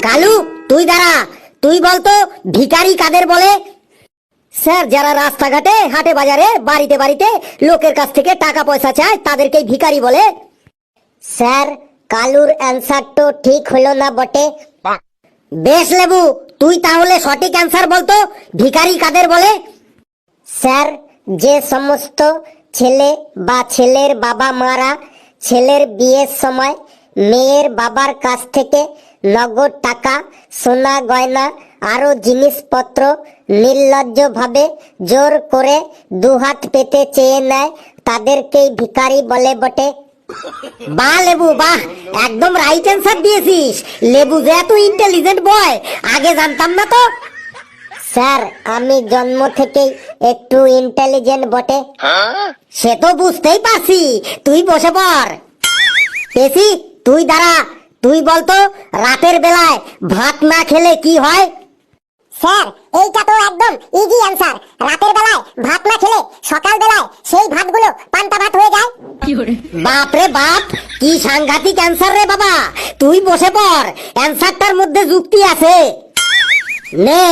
কালু তুই দাঁড়া, তুই বলতো ভিখারি কাদের বলে? স্যার, যারা রাস্তাঘাটে হাটে বাজারে বাড়িতে বাড়িতে লোকের কাছ থেকে টাকা পয়সা চায় তাদেরকেই ভিখারি বলে। স্যার, কালুর অ্যান্সার তো ঠিক হলো না বটে। বেশ লেবু, তুই তাহলে সঠিক অ্যান্সার বলতো ভিখারি কাদের বলে? স্যার, যে সমস্ত ছেলে বা ছেলের বাবা মারা ছেলের বিয়ের সময় মেয়ের বাবার কাছ থেকে নগদ টাকা, সোনা গয়না আরো জিনিসপত্র নির্লজ্জভাবে জোর করে দুহাত পেতে চেয়ে নেয় তাদেরকেই ভিখারি বলে বটে। বাহ লেবু বাহ, একদম রাইট অ্যান্সার দিয়েছিস। লেবু যে এত ইন্টেলিজেন্ট বয়, আগে জানতাম না তো। স্যার, আমি জন্ম থেকেই একটু ইন্টেলিজেন্ট বটে। সে তো বুঝতেই পারছি, তুই বসে পড়। পেশি, তুই দাঁড়া, তুই বলতো রাতের বেলায় ভাত না খেলে কি হয়? স্যার, এইটা তো একদম ইজি অ্যান্সার। রাতের বেলায় ভাত না খেলে সকাল বেলায় সেই ভাতগুলো পান্তা ভাত হয়ে যায়। বাপ রে বাপ, কি সাংঘাতিক অ্যান্সার রে বাবা। তুই বসে পড়, অ্যান্সারটার মধ্যে যুক্তি আছে। নে,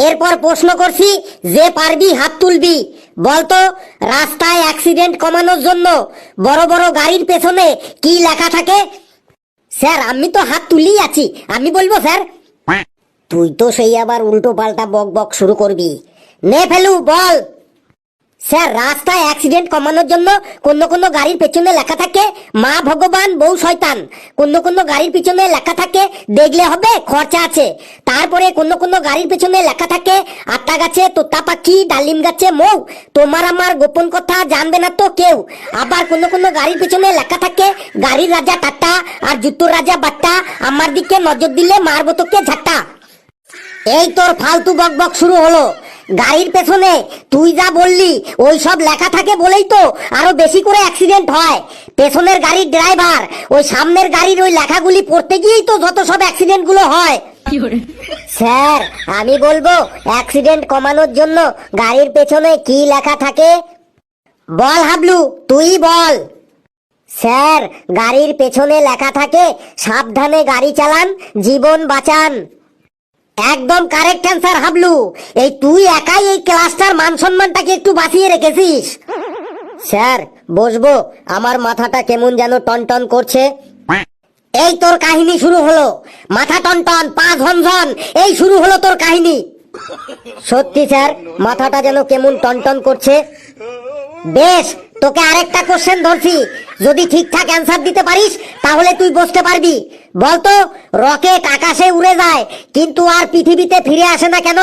এরপর প্রশ্ন করছি, যে পারবি হাত তুলবি। বলতো রাস্তায় অ্যাক্সিডেন্ট কমানোর জন্য বড় বড় গাড়ির পেছনে কি লেখা থাকে? স্যার, আমি তো হাত তুলেই আছি, আমি বলবো স্যার। তুই তো সেই আবার উল্টো পাল্টা বক বক শুরু করবি। নে ফেলু, বল। স্যার, রাস্তায় অ্যাক্সিডেন্ট কমানোর জন্য কোন কোন গাড়ির পেছনে লেখা থাকে মা ভগবান বউ শয়তান। কোন কোন গাড়ির পিছনে লেখা থাকে দেখলে হবে খরচা আছে। তারপরে কোন কোন গাড়ির পেছনে লেখা থাকে আটটা গাছে তোতা পাখি, ডালিম গাছে মৌ, তোমার আমার গোপন কথা জানবে না তো কেউ। আবার কোন কোন গাড়ির পেছনে লেখা থাকে গাড়ির রাজা টাটা আর জুতোর রাজা বাট্টা, আমার দিকে নজর দিলে মারবো তোকে ঝাঁটা। এই তোর ফালতু বক বক শুরু হলো। গাড়ির পেছনে তুই যা বললি ওই সব লেখা থাকে বলেই তো আরো বেশি করে অ্যাক্সিডেন্ট হয়। পেছনের গাড়ির ড্রাইভার ওই সামনের গাড়ির ওই লেখাগুলি পড়তে গিয়েই তো যত সব অ্যাক্সিডেন্ট গুলো হয়। স্যার, আমি বলবো অ্যাক্সিডেন্ট কমানোর জন্য গাড়ির পেছনে কি লেখা থাকে? বল হাবলু, তুই বল। স্যার, গাড়ির পেছনে লেখা থাকে সাবধানে গাড়ি চালান, জীবন বাঁচান। একদম কারেক্ট অ্যান্সার হাবলু। এই তুই একাই এই ক্লাসটার মান সম্মানটাকে একটু বাঁচিয়ে রেখেছিস। স্যার, বসবো, আমার মাথাটা কেমন যেন টনটন করছে। এই তোর কাহিনী শুরু হলো, মাথা টনটন পা ঝনঝন, এই শুরু হলো তোর কাহিনী। সত্যি স্যার, মাথাটা যেন কেমন টনটন করছে। বেশ, তোকে আরেকটা কোশ্চেন ধরছি, যদি ঠিকঠাক অ্যান্সার দিতে পারিস তাহলে তুই বসতে পারবি। বলতো রকেট আকাশে উড়ে যায় কিন্তু আর পৃথিবীতে ফিরে আসে না কেন?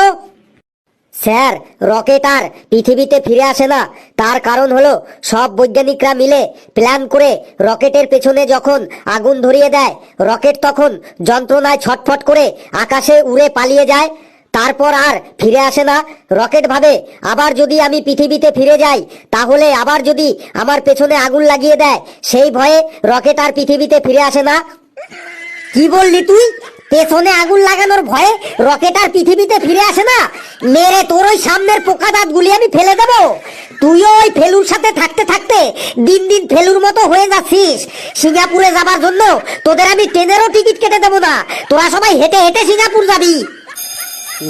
স্যার, রকেট আর পৃথিবীতে ফিরে আসে না, তার কারণ হলো সব বৈজ্ঞানিকরা মিলে প্ল্যান করে রকেটের পেছনে যখন আগুন ধরিয়ে দেয়, রকেট তখন যন্ত্রণায় ছটফট করে আকাশে উড়ে পালিয়ে যায়, তারপর আর ফিরে আসে না। রকেট ভাবে আবার যদি আমি পৃথিবীতে ফিরে যাই তাহলে আবার যদি আমার পেছনে আগুন লাগিয়ে দেয়, সেই ভয়ে রকেট আর পৃথিবীতে ফিরে আসে না। কি বললি তুই? পেছনে আগুন লাগানোর ভয়ে রকেট আর পৃথিবীতে ফিরে আসে না? মেরে তোর ওই সামনের পোকা দাঁতগুলি আমি ফেলে দেব। তুইও ওই ফেলুর সাথে থাকতে থাকতে দিন দিন ফেলুর মতো হয়ে যাচ্ছিস। সিঙ্গাপুরে যাবার জন্য তোদের আমি ট্রেনেরও টিকিট কেটে দেবো না, তোরা সবাই হেঁটে হেঁটে সিঙ্গাপুর যাবি।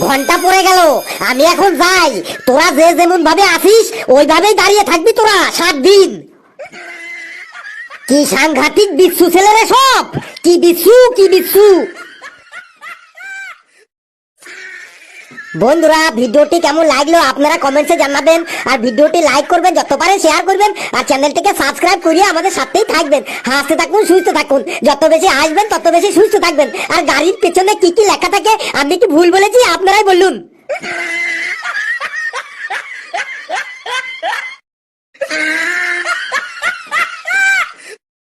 ঘন্টা পড়ে গেল, আমি এখন যাই। তোরা যে যেমন ভাবে আসিস ওইভাবেই দাঁড়িয়ে থাকবি তোরা 7 দিন। কি সাংঘাতিক বিচ্ছু ছেলেরে সব, কি বিচ্ছু কি বিচ্ছু। বন্ধুরা, ভিডিওটি কেমন লাগলো আপনারা কমেন্টসে জানাবেন, আর ভিডিওটি লাইক করবেন, যত পারেন শেয়ার করবেন, আর চ্যানেলটিকে সাবস্ক্রাইব করিয়ে আমাদের সাথেই থাকবেন। হাসতে থাকুন, সুস্থ থাকুন, যত বেশি হাসবেন তত বেশি সুস্থ থাকবেন। আর গাড়ির পেছনে কি কি লেখা থাকে আমি কি ভুল বলেছি আপনারাই বলুন।